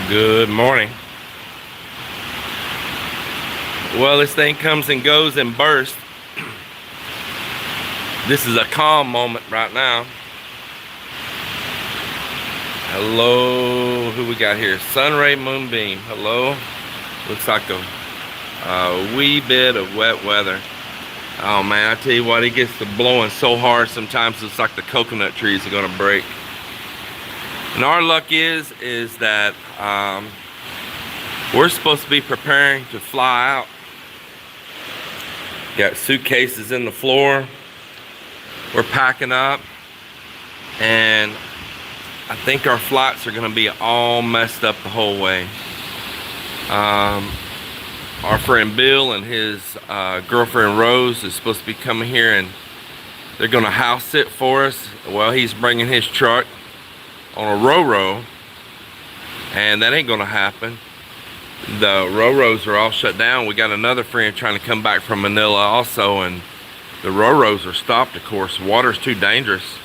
Good morning. Well, this thing comes and goes in bursts. This is a calm moment right now. Hello, who we got here? Sunray Moonbeam. Hello. Looks like a wee bit of wet weather. Oh man, I tell you what, it gets to blowing so hard sometimes it's like the coconut trees are gonna break. And our luck is that we're supposed to be preparing to fly out. Got suitcases in the floor. We're packing up, and I think our flights are gonna be all messed up the whole way. Our friend Bill and his girlfriend Rose is supposed to be coming here, and they're gonna house sit for us. Well, he's bringing his truck on a Ro-Ro, and that ain't gonna happen. The Ro-Ros are all shut down. We got another friend trying to come back from Manila also, and the Ro-Ros are stopped, of course. Water's too dangerous,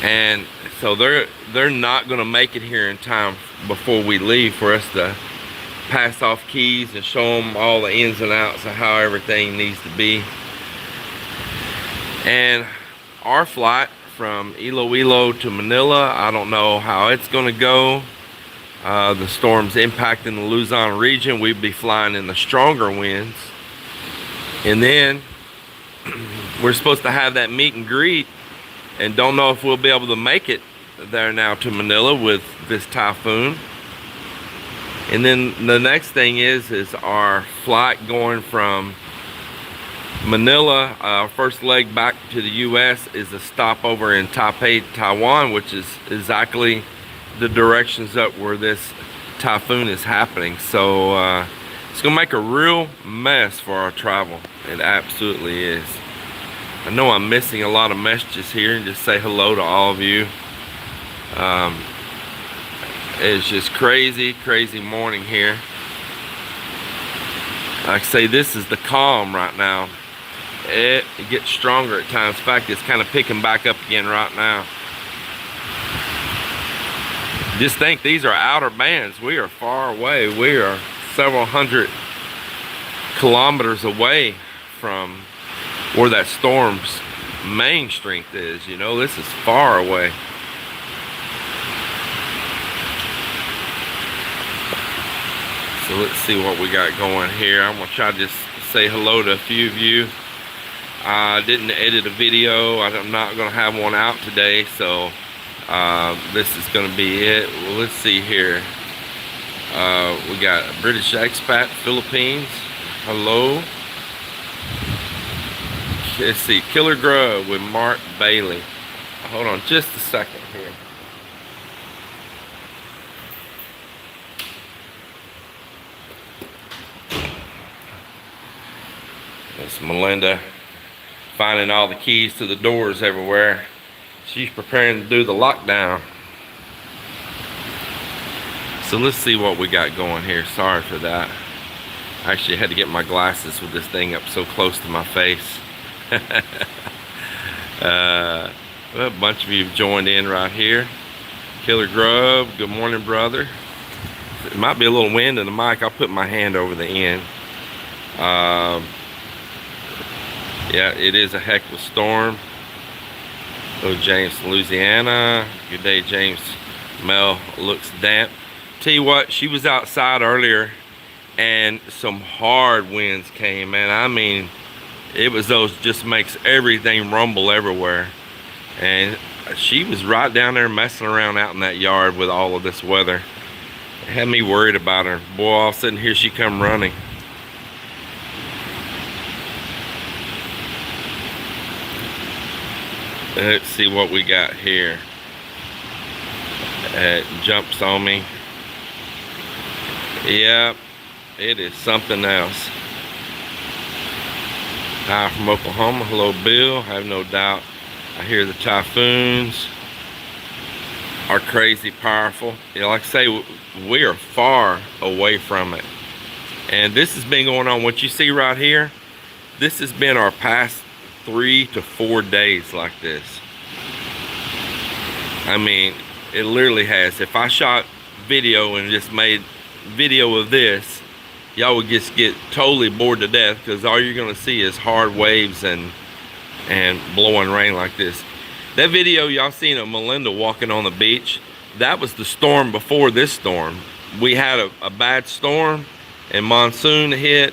and so they're not gonna make it here in time before we leave for us to pass off keys and show them all the ins and outs of how everything needs to be. And our flight from Iloilo to Manila, I don't know how it's gonna go. The storm's impacting the Luzon region. We'd be flying in the stronger winds, and then we're supposed to have that meet and greet, and don't know if we'll be able to make it there now to Manila with this typhoon. And then the next thing is our flight going from Manila, our first leg back to the US is a stopover in Taipei, Taiwan, which is exactly the directions up where this typhoon is happening. So it's gonna make a real mess for our travel. It absolutely is. I know I'm missing a lot of messages here, and just say hello to all of you. It's just crazy morning here. Like I say, this is the calm right now. It gets stronger at times. In fact, it's kind of picking back up again right now. Just think, these are outer bands. We are far away. We are several hundred kilometers away from where that storm's main strength is. You know, this is far away. So let's see what we got going here. I'm gonna try to just say hello to a few of you. I didn't edit a video. I'm not gonna have one out today, so this is gonna be it. Well, let's see here. We got a British expat, Philippines. Hello. Let's see, Killer Grub with Mark Bailey. Hold on just a second here. It's Melinda finding all the keys to the doors everywhere. She's preparing to do the lockdown. So let's see what we got going here. Sorry for that. I actually had to get my glasses with this thing up so close to my face. Well, a bunch of you have joined in right here. Killer Grub, good morning, brother. It might be a little wind in the mic. I'll put my hand over the end. Yeah, it is a heck of a storm. Oh, James, Louisiana. Good day, James. Mel looks damp. Tell you what, she was outside earlier, and some hard winds came, man. I mean, it was those, just makes everything rumble everywhere. And she was right down there messing around out in that yard with all of this weather. It had me worried about her. Boy, all of a sudden here she come running. Let's see what we got here. It jumps on me. Yeah, it is something else. Hi from Oklahoma. Hello, Bill. I have no doubt. I hear the typhoons are crazy powerful. You know, like I say, we are far away from it. And this has been going on. What you see right here, this has been our past 3 to 4 days like this. I mean, it literally has. If I shot video and just made video of this, y'all would just get totally bored to death, because all you're gonna see is hard waves and blowing rain like this. That video y'all seen of Melinda walking on the beach, that was the storm before this storm. We had a bad storm and monsoon hit,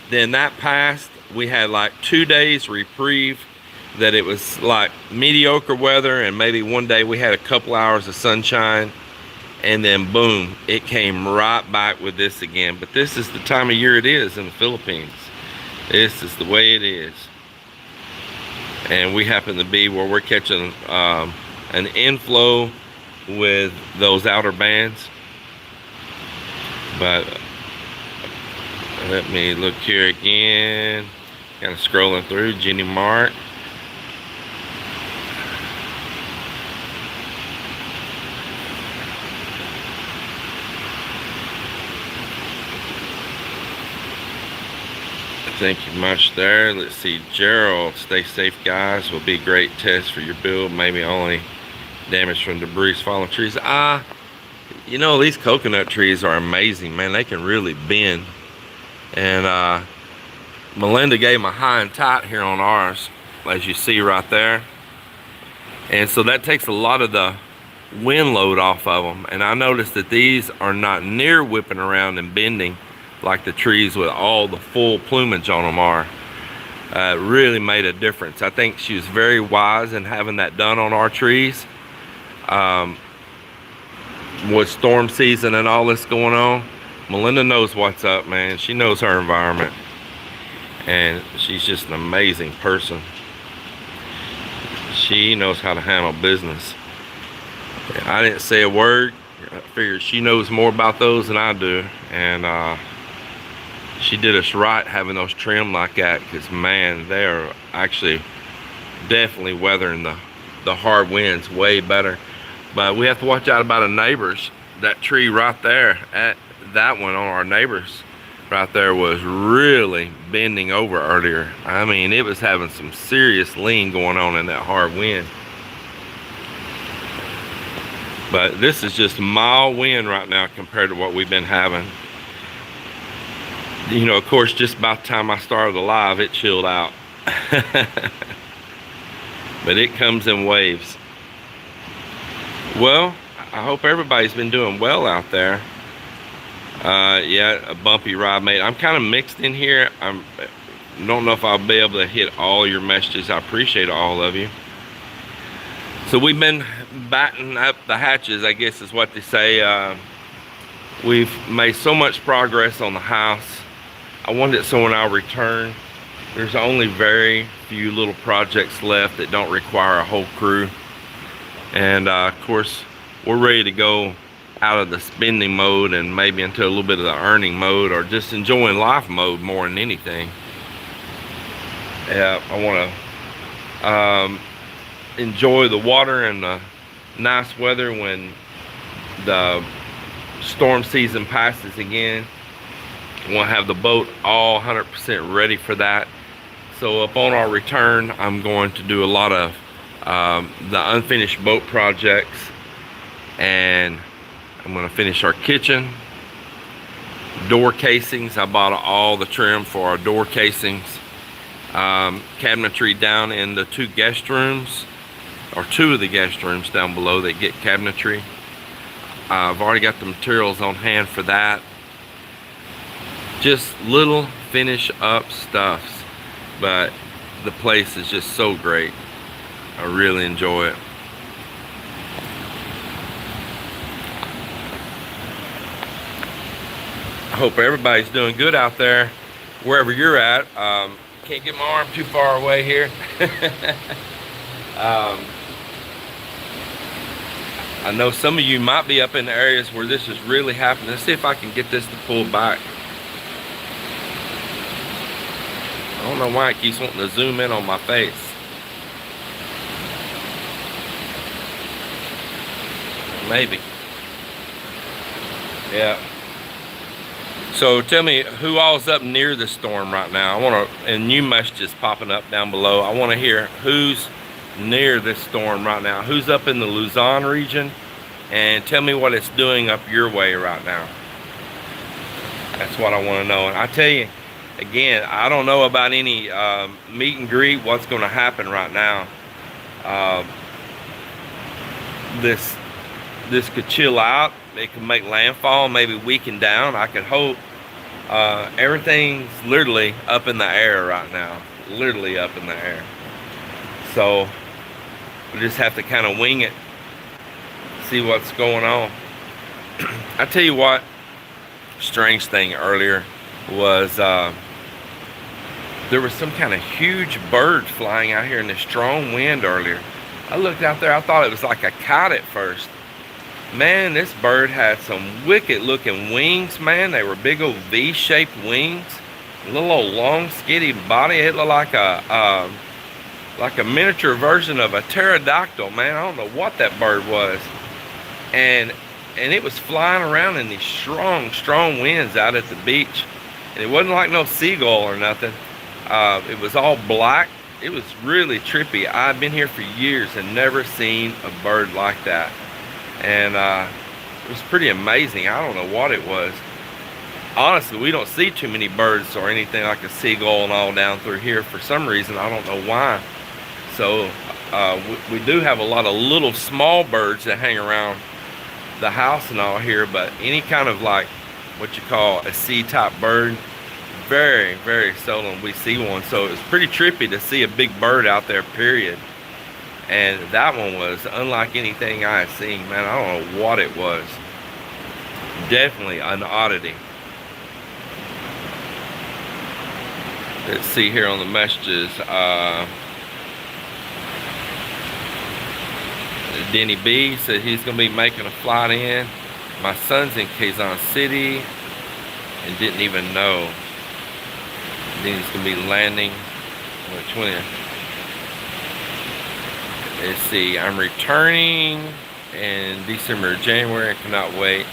then that passed. We had like 2 days reprieve that it was like mediocre weather, and maybe one day we had a couple hours of sunshine, and then boom, it came right back with this again. But this is the time of year it is in the Philippines. This is the way it is. And we happen to be where we're catching an inflow with those outer bands. But let me look here again. Kind of scrolling through Jenny Mark. Thank you much there. Let's see, Gerald, stay safe guys. Will be a great test for your build. Maybe only damage from debris falling trees. You know, these coconut trees are amazing, man. They can really bend. And Melinda gave them a high and tight here on ours, as you see right there. And so that takes a lot of the wind load off of them. And I noticed that these are not near whipping around and bending like the trees with all the full plumage on them are. It really made a difference. I think she was very wise in having that done on our trees. With storm season and all this going on, Melinda knows what's up, man. She knows her environment, and she's just an amazing person. She knows how to handle business. I didn't say a word. I figured she knows more about those than I do, and she did us right having those trimmed like that, because man, they are actually definitely weathering the hard winds way better. But we have to watch out about our neighbors. That tree right there, at that one on our neighbors right there, was really bending over earlier. I mean, it was having some serious lean going on in that hard wind. But this is just mild wind right now compared to what we've been having. You know, of course, just about the time I started the live, it chilled out. But it comes in waves. Well, I hope everybody's been doing well out there. Yeah, a bumpy ride, mate. I'm kind of mixed in here. I don't know if I'll be able to hit all your messages. I appreciate all of you. So we've been batting up the hatches, I guess is what they say. We've made so much progress on the house. I wanted it so when I return, there's only very few little projects left that don't require a whole crew. And of course, we're ready to go out of the spending mode and maybe into a little bit of the earning mode, or just enjoying life mode more than anything. Yeah, I want to enjoy the water and the nice weather when the storm season passes again. I want to have the boat all 100% ready for that. So upon our return, I'm going to do a lot of the unfinished boat projects, and I'm going to finish our kitchen, door casings. I bought all the trim for our door casings, cabinetry down in the two guest rooms, or two of the guest rooms down below that get cabinetry. I've already got the materials on hand for that. Just little finish up stuffs, but the place is just so great. I really enjoy it. I hope everybody's doing good out there, wherever you're at. Can't get my arm too far away here. I know some of you might be up in the areas where this is really happening. Let's see if I can get this to pull back. I don't know why it keeps wanting to zoom in on my face. Maybe. Yeah. So tell me who all's up near the storm right now. I want to, and new messages popping up down below. I want to hear who's near this storm right now. Who's up in the Luzon region? and tell me what it's doing up your way right now. That's what I want to know. And I tell you, again, I don't know about any meet and greet, what's going to happen right now. This could chill out. It could make landfall, maybe weaken down. I could hope. Everything's literally up in the air right now. Literally up in the air. So we just have to kind of wing it, see what's going on. I tell you what, strange thing earlier was there was some kind of huge bird flying out here in the strong wind earlier. I looked out there, I thought it was like a kite at first. Man, this bird had some wicked looking wings, man. They were big old V-shaped wings, a little old long skinny body. It looked like a miniature version of a pterodactyl, man. I don't know what that bird was. And it was flying around in these strong winds out at the beach. And it wasn't like no seagull or nothing. It was all black. It was really trippy. I've been here for years and never seen a bird like that. And it was pretty amazing. I don't know what it was. Honestly, we don't see too many birds or anything like a seagull and all down through here for some reason. I don't know why. So we do have a lot of little small birds that hang around the house and all here, but any kind of like what you call a sea type bird, very, very seldom we see one. So it was pretty trippy to see a big bird out there, period. And that one was unlike anything I had seen, man. I don't know what it was. Definitely an oddity. Let's see here on the messages. Denny B said he's going to be making a flight in. My son's in Quezon City and didn't even know. Then he's going to be landing on the 20th. Let's see, I'm returning in December or January. I cannot wait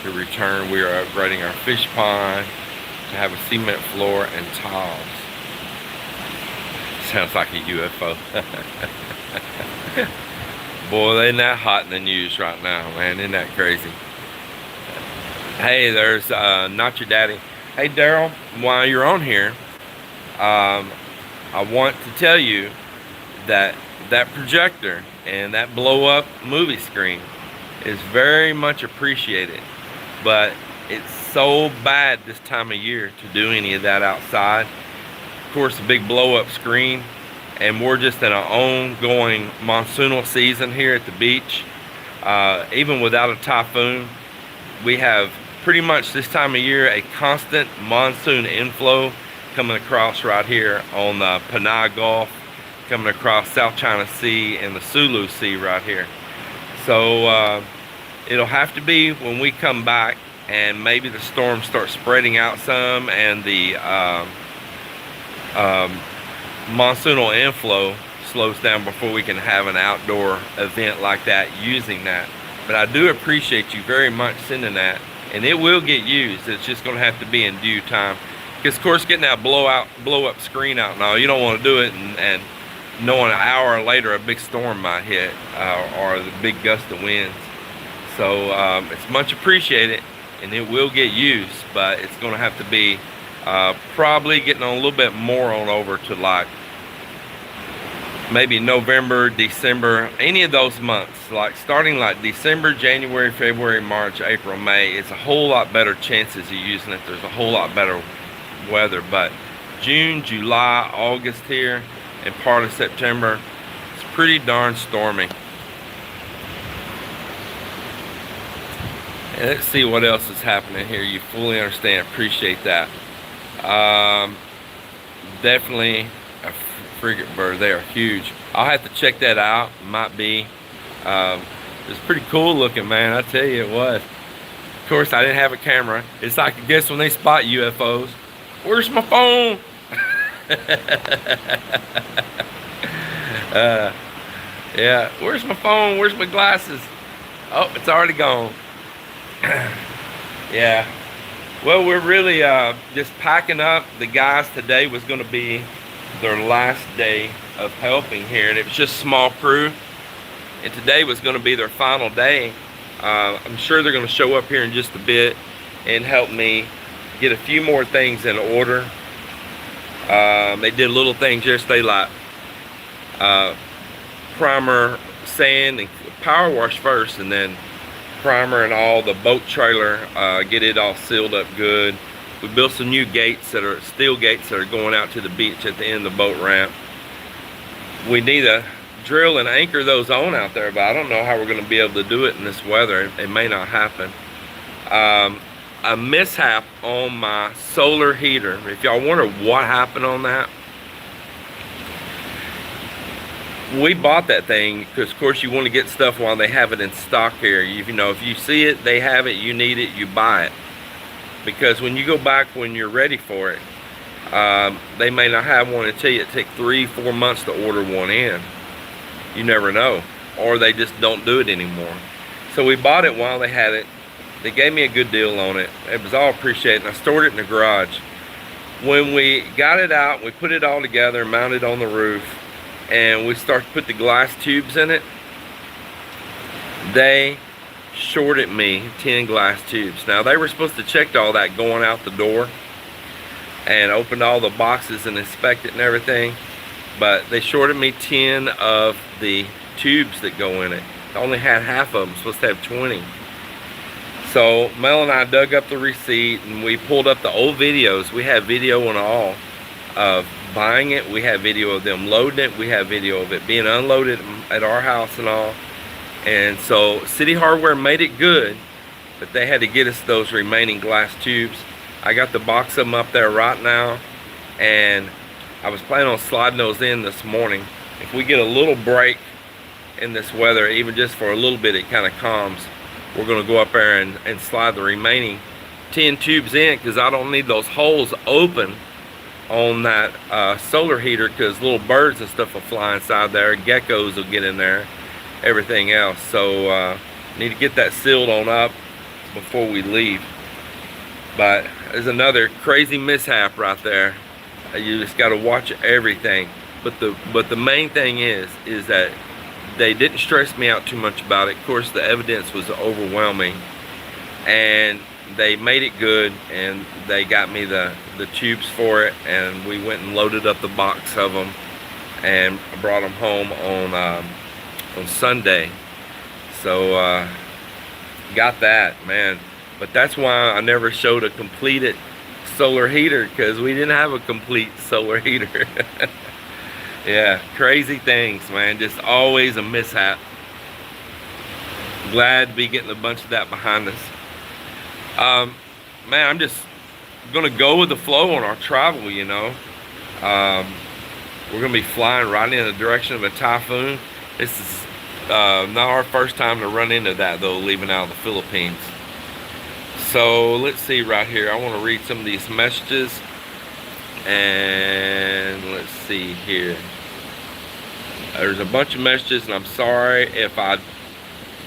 to return. We are upgrading our fish pond to have a cement floor and tiles. Sounds like a UFO. Boy, isn't that hot in the news right now, man. Isn't that crazy? Hey, there's Not Your Daddy. Hey, Daryl, while you're on here, I want to tell you that projector and that blow-up movie screen is very much appreciated. But it's so bad this time of year to do any of that outside. Of course, a big blow-up screen. And we're just in an ongoing monsoonal season here at the beach. Even without a typhoon, we have pretty much this time of year a constant monsoon inflow coming across right here on the Panay Gulf, coming across South China Sea and the Sulu Sea right here. So it'll have to be when we come back and maybe the storm starts spreading out some and the monsoonal inflow slows down before we can have an outdoor event like that using that. But I do appreciate you very much sending that, and it will get used. It's just going to have to be in due time, because of course getting that blow up screen out and all, you don't want to do it and knowing an hour later a big storm might hit or the big gust of winds. So it's much appreciated and it will get used, but it's going to have to be probably getting on a little bit more on over to like maybe November, December, any of those months, like starting like December, January, February, March, April, May. It's a whole lot better chances of using it. There's a whole lot better weather. But June, July, August here and part of September, it's pretty darn stormy. And let's see what else is happening here. You fully understand, appreciate that. Definitely a frigate bird. They are huge. I'll have to check that out. Might be. It's pretty cool looking, man. I tell you it was. Of course, I didn't have a camera. It's like, I guess when they spot UFOs, where's my phone? Yeah, where's my phone? Where's my glasses? Oh, it's already gone. Yeah. Well, we're really just packing up. The guys today was going to be their last day of helping here, and it was just a small crew. And today was going to be their final day. I'm sure they're going to show up here in just a bit and help me get a few more things in order. They did little things yesterday like primer, sand, and power wash first, and then primer and all the boat trailer, get it all sealed up good. We built some new gates that are steel gates that are going out to the beach at the end of the boat ramp. We need to drill and anchor those on out there, but I don't know how we're going to be able to do it in this weather. It may not happen. A mishap on my solar heater. If y'all wonder what happened on that, we bought that thing because of course you want to get stuff while they have it in stock here. You know, if you see it, they have it, you need it, you buy it. Because when you go back when you're ready for it, they may not have one until you. It takes 3-4 months to order one in. You never know. Or they just don't do it anymore. So we bought it while they had it. They gave me a good deal on it. It was all appreciated, and I stored it in the garage. When we got it out, we put it all together, mounted on the roof, and we started to put the glass tubes in it. They shorted me 10 glass tubes. Now they were supposed to check all that going out the door and opened all the boxes and inspect it and everything, but they shorted me 10 of the tubes that go in it. I only had half of them, supposed to have 20. So Mel and I dug up the receipt and we pulled up the old videos. We have video and all of buying it. We have video of them loading it. We have video of it being unloaded at our house and all. And so City Hardware made it good, but they had to get us those remaining glass tubes. I got the box of them up there right now, and I was planning on sliding those in this morning. If we get a little break in this weather, even just for a little bit, it kind of calms. We're going to go up there and slide the remaining 10 tubes in, because I don't need those holes open on that solar heater, because little birds and stuff will fly inside there, geckos will get in there, everything else. So need to get that sealed on up before we leave. But there's another crazy mishap right there. You just got to watch everything. But the main thing is that they didn't stress me out too much about it. Of course, the evidence was overwhelming, and they made it good, and they got me the tubes for it, and we went and loaded up the box of them and brought them home on Sunday. So got that, man. But that's why I never showed a completed solar heater, because we didn't have a complete solar heater. Yeah, crazy things, man. Just always a mishap. Glad to be getting a bunch of that behind us. Man, I'm just gonna go with the flow on our travel, you know. We're gonna be flying right in the direction of a typhoon. This is not our first time to run into that, though, leaving out of the Philippines. So let's see right here. I want to read some of these messages, and let's see here. There's a bunch of messages, and I'm sorry if I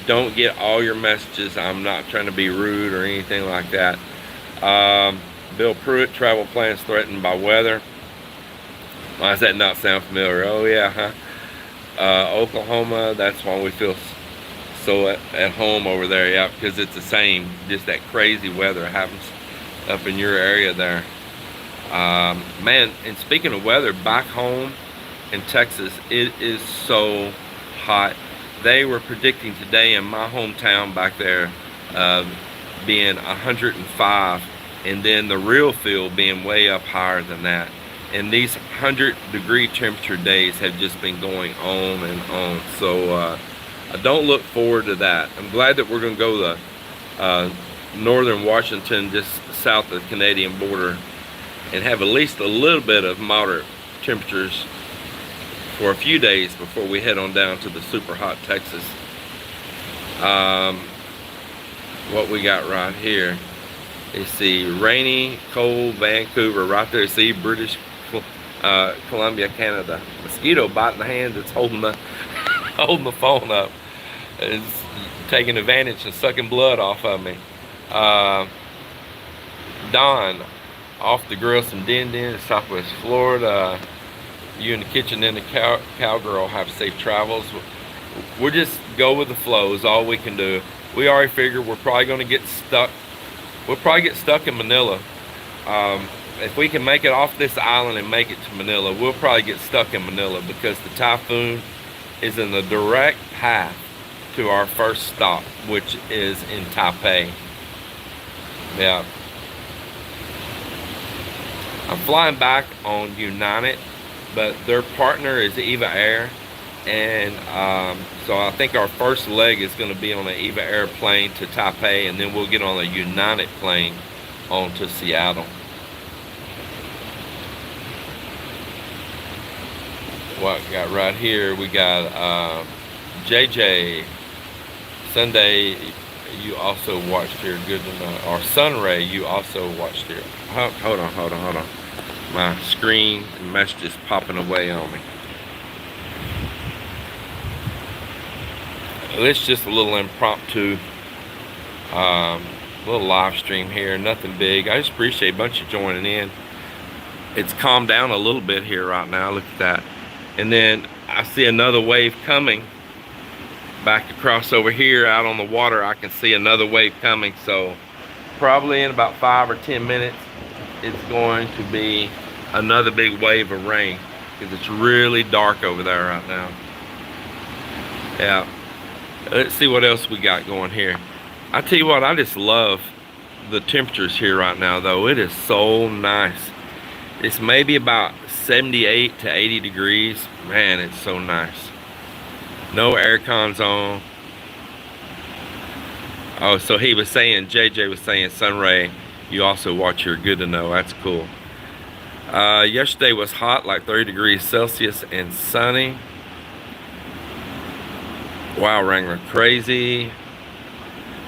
don't get all your messages. I'm not trying to be rude or anything like that. Bill Pruitt, travel plans threatened by weather. Why does that not sound familiar? Oh yeah, huh? Oklahoma, that's why we feel so at home over there. Yeah, because it's the same, just that crazy weather happens up in your area there. Man, and speaking of weather, back home in Texas, it is so hot. They were predicting today in my hometown back there being 105, and then the real feel being way up higher than that. And these 100-degree temperature days have just been going on and on. So I don't look forward to that. I'm glad that we're going to go to northern Washington, just south of the Canadian border, and have at least a little bit of moderate temperatures for a few days before we head on down to the super hot Texas. What we got right here is the rainy, cold Vancouver right there. See, British Columbia, Canada. Mosquito biting the hand that's holding the phone up. It's taking advantage and sucking blood off of me. Don, off the grill some din-din, Southwest Florida. You in the kitchen and the cowgirl have safe travels. we'll just go with the flow is all we can do. We already figured we're probably going to get stuck. We'll probably get stuck in Manila. If we can make it off this island and make it to Manila, we'll probably get stuck in Manila because the Typhoon is in the direct path to our first stop, which is in Taipei. Yeah. I'm flying back on United, but their partner is Eva Air, and so I think our first leg is going to be on an Eva Air plane to Taipei, and then we'll get on a United plane on to Seattle. What we got right here, we got JJ. Sunday, you also watched here, good to know. Or Sunray, you also watched here. Hold on. My screen and messages popping away on me. It's just a little impromptu, little live stream here, nothing big. I just appreciate a bunch of joining in. It's calmed down a little bit here right now, look at that. And then I see another wave coming. Back across over here out on the water, I can see another wave coming. So probably in about 5 or 10 minutes, it's going to be another big wave of rain because it's really dark over there right now. Yeah. Let's see what else we got going here. I tell you what, I just love the temperatures here right now though. It is so nice. It's maybe about 78 to 80 degrees. Man, it's so nice. No air cons on. Oh, so he was saying, JJ was saying, Sunray, you also watch here, good to know. That's cool. Yesterday was hot, like 30 degrees Celsius and sunny. Wow, Wrangler, crazy.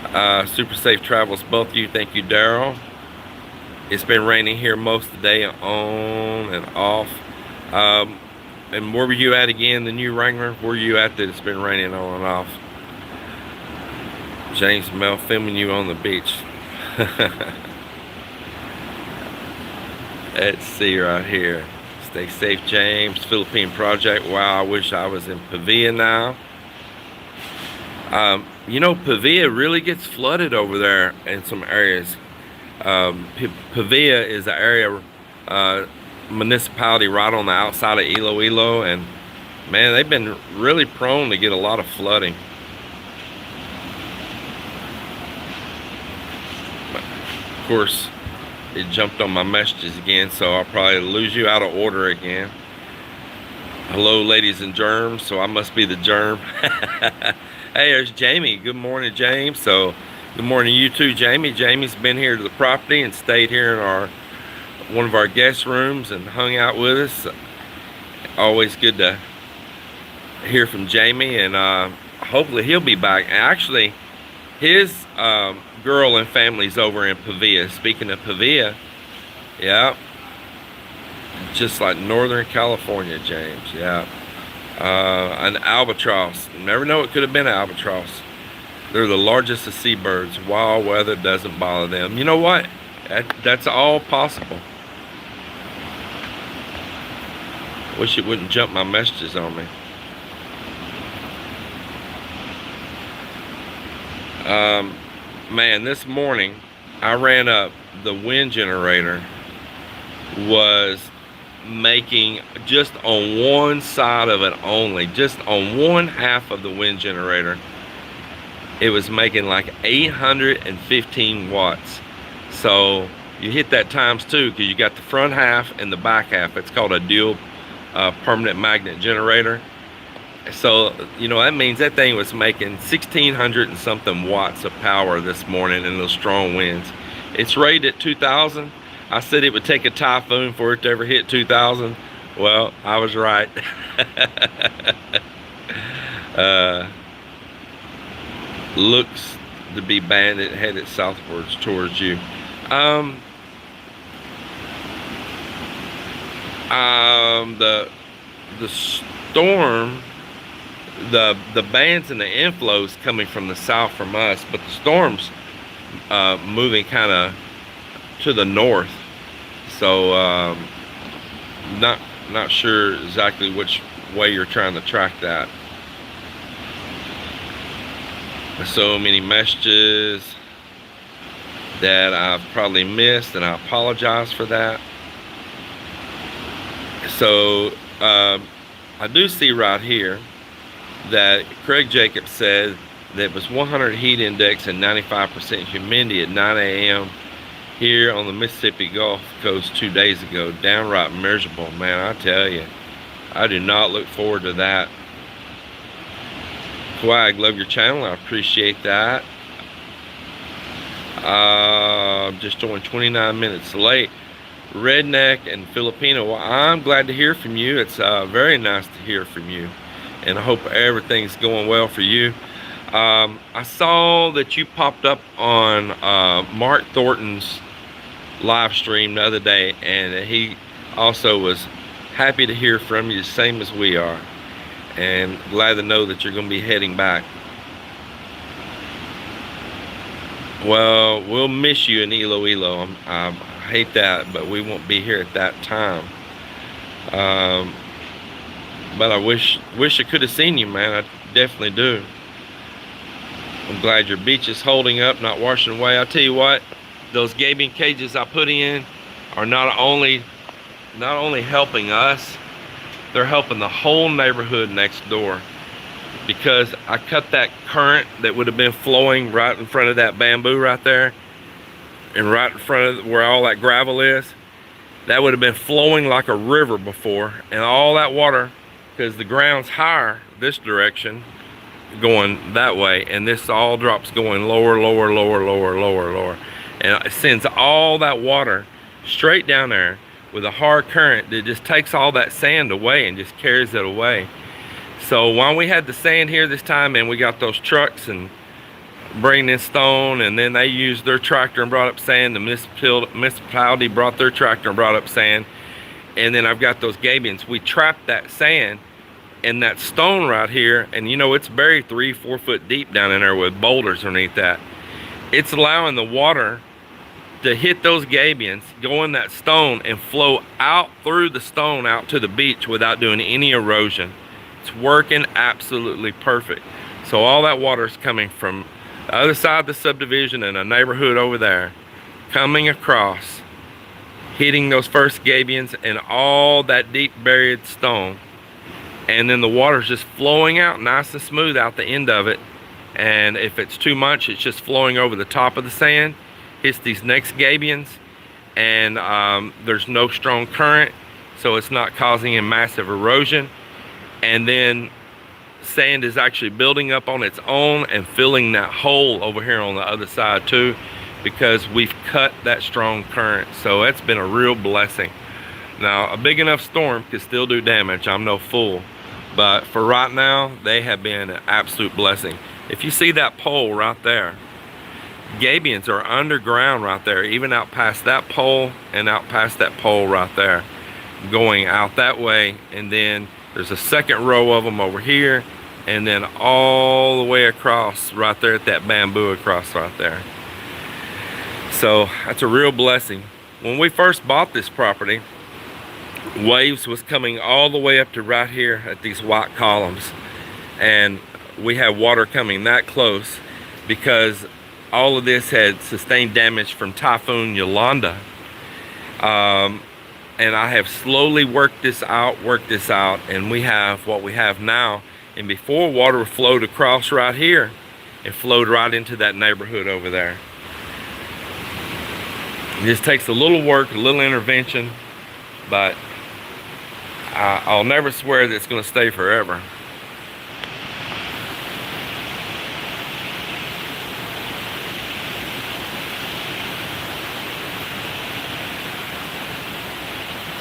Super safe travels, both of you. Thank you, Daryl. It's been raining here most of the day, on and off. And where were you at again, the new Wrangler? Where were you at that it's been raining on and off? James Mel filming you on the beach. Let's see right here. Stay safe, James. Philippine project. Wow, I wish I was in Pavia now. You know, Pavia really gets flooded over there in some areas. Pavia is an area, municipality right on the outside of Iloilo, and man, they've been really prone to get a lot of flooding. But of course, it jumped on my messages again, so I'll probably lose you out of order again. Hello, ladies and germs, so I must be the germ. Hey, there's Jamie. Good morning, James. So good morning to you too, Jamie. Jamie's been here to the property and stayed here in one of our guest rooms and hung out with us. Always good to hear from Jamie, and hopefully he'll be back. Actually, his girl and family's over in Pavia. Speaking of Pavia, yeah, just like Northern California, James. Yeah, an albatross. You never know, it could have been an albatross. They're the largest of seabirds. Wild weather doesn't bother them. You know what? That's all possible. Wish it wouldn't jump my messages on me. Man, this morning I ran up, the wind generator was making, just on one side of it only, just on one half of the wind generator, it was making like 815 watts. So you hit that times two, because you got the front half and the back half. It's called a dual permanent magnet generator. So, you know, that means that thing was making 1,600 and something watts of power this morning in those strong winds. It's rated at 2,000. I said it would take a typhoon for it to ever hit 2,000. Well, I was right. Looks to be banded, headed southwards towards you. The storm, the bands and the inflows coming from the south from us, but the storm's moving kind of to the north. So not sure exactly which way you're trying to track that. So many messages that I've probably missed, and I apologize for that. So I do see right here that Craig Jacobs said that it was 100 heat index and 95% humidity at 9 a.m. here on the Mississippi Gulf Coast 2 days ago. Downright miserable, man, I tell you. I do not look forward to that. Quag, love your channel, I appreciate that. Just joined 29 minutes late. Redneck and Filipino, well, I'm glad to hear from you. It's very nice to hear from you, and I hope everything's going well for you. I saw that you popped up on Mark Thornton's live stream the other day, and he also was happy to hear from you, the same as we are, and glad to know that you're going to be heading back. Well, we'll miss you in Iloilo. I hate that, but we won't be here at that time. But I wish I could have seen you, man. I definitely do. I'm glad your beach is holding up, not washing away. I'll tell you what, those gabion cages I put in are not only helping us, they're helping the whole neighborhood next door, because I cut that current that would have been flowing right in front of that bamboo right there, and right in front of where all that gravel is. That would have been flowing like a river before, and all that water, because the ground's higher this direction going that way, and this all drops going lower, lower, lower, lower, lower, lower, and it sends all that water straight down there with a hard current that just takes all that sand away and just carries it away. So while we had the sand here this time, and we got those trucks and bringing in stone, and then they used their tractor and brought up sand, the municipality brought their tractor and brought up sand, and then I've got those gabions. We trapped that sand in that stone right here, and you know, it's buried 3-4 foot deep down in there with boulders underneath that. It's allowing the water to hit those gabions, go in that stone, and flow out through the stone out to the beach without doing any erosion. It's working absolutely perfect. So all that water is coming from the other side of the subdivision and a neighborhood over there, coming across, hitting those first gabions and all that deep buried stone, and then the water's just flowing out nice and smooth out the end of it. And if it's too much, it's just flowing over the top of the sand, hits these next gabions, and there's no strong current, so it's not causing a massive erosion. And then sand is actually building up on its own and filling that hole over here on the other side too, because we've cut that strong current. So it's been a real blessing. Now, a big enough storm could still do damage, I'm no fool, but for right now, they have been an absolute blessing. If you see that pole right there, gabions are underground right there, even out past that pole and out past that pole right there, going out that way, and then there's a second row of them over here, and then all the way across right there at that bamboo across right there. So that's a real blessing. When we first bought this property, waves was coming all the way up to right here at these white columns, and we had water coming that close because all of this had sustained damage from Typhoon Yolanda. And I have slowly worked this out, and we have what we have now. And before, water flowed across right here and flowed right into that neighborhood over there. It just takes a little work, a little intervention, but I'll never swear that it's going to stay forever.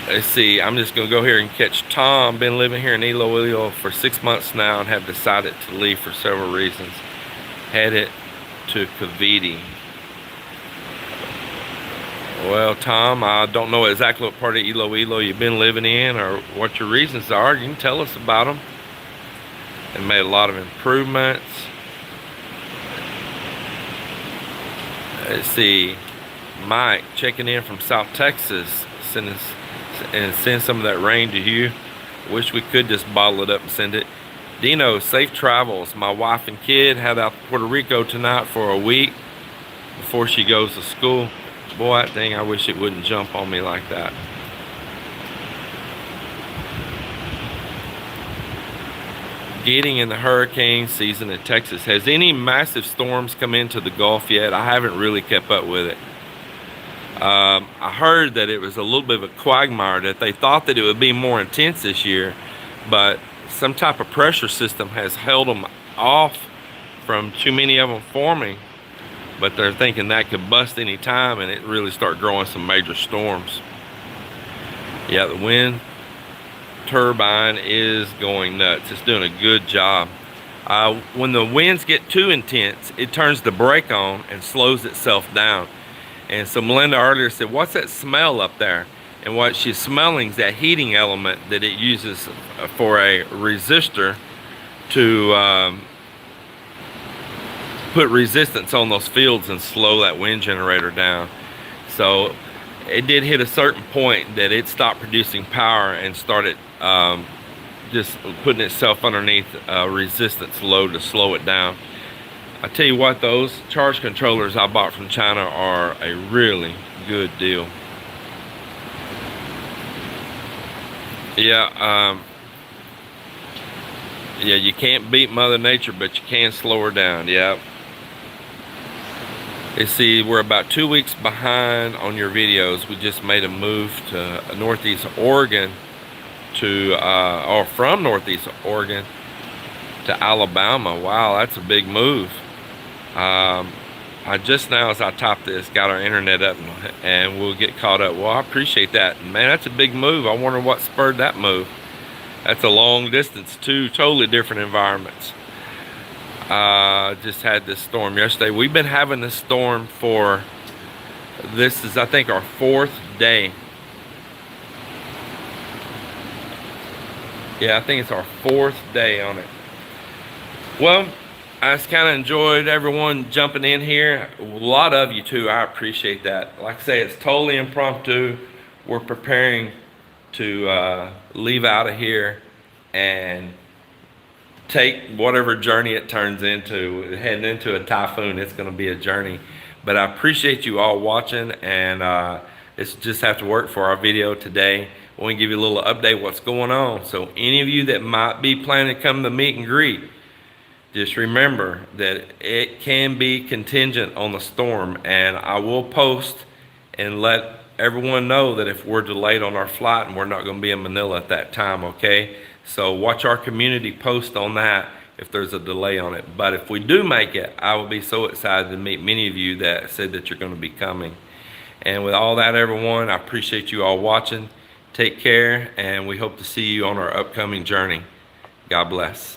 Let's see, I'm just gonna go here and catch Tom. Been living here in Iloilo for 6 months now and have decided to leave for several reasons. Headed to Cavite. Well, Tom, I don't know exactly what part of Iloilo you've been living in or what your reasons are. You can tell us about them. They made a lot of improvements. Let's see, Mike checking in from South Texas, send some of that rain to you. Wish we could just bottle it up and send it. Dino, safe travels. My wife and kid head out to Puerto Rico tonight for a week before she goes to school. Boy, that thing, I wish it wouldn't jump on me like that. Getting in the hurricane season in Texas. Has any massive storms come into the Gulf yet? I haven't really kept up with it. I heard that it was a little bit of a quagmire, that they thought that it would be more intense this year, but some type of pressure system has held them off from too many of them forming. But they're thinking that could bust any time and it really start growing some major storms. Yeah, the wind turbine is going nuts. It's doing a good job. When the winds get too intense, it turns the brake on and slows itself down. And so Melinda earlier said, what's that smell up there? And what she's smelling is that heating element that it uses for a resistor to put resistance on those fields and slow that wind generator down. So it did hit a certain point that it stopped producing power and started just putting itself underneath a resistance load to slow it down. I tell you what, those charge controllers I bought from China are a really good deal. Yeah, yeah, you can't beat Mother Nature, but you can slow her down. Yeah. You see, we're about 2 weeks behind on your videos. We just made a move to Northeast Oregon or from Northeast Oregon to Alabama. Wow, that's a big move. I just now, as I type this, got our internet up and we'll get caught up. Well, I appreciate that. Man, that's a big move. I wonder what spurred that move. That's a long distance, two totally different environments. Just had this storm yesterday. We've been having this storm for, this is I think our 4th day. Yeah, I think it's our 4th day on it. Well, I just kind of enjoyed everyone jumping in here. A lot of you too, I appreciate that. Like I say, it's totally impromptu. We're preparing to leave out of here and take whatever journey it turns into. Heading into a typhoon, it's going to be a journey. But I appreciate you all watching, and it's just have to work for our video today. I want to give you a little update what's going on. So any of you that might be planning to come to meet and greet, just remember that it can be contingent on the storm, and I will post and let everyone know that if we're delayed on our flight and we're not going to be in Manila at that time, okay? So watch our community post on that if there's a delay on it. But if we do make it, I will be so excited to meet many of you that said that you're going to be coming. And with all that, everyone, I appreciate you all watching. Take care, and we hope to see you on our upcoming journey. God bless.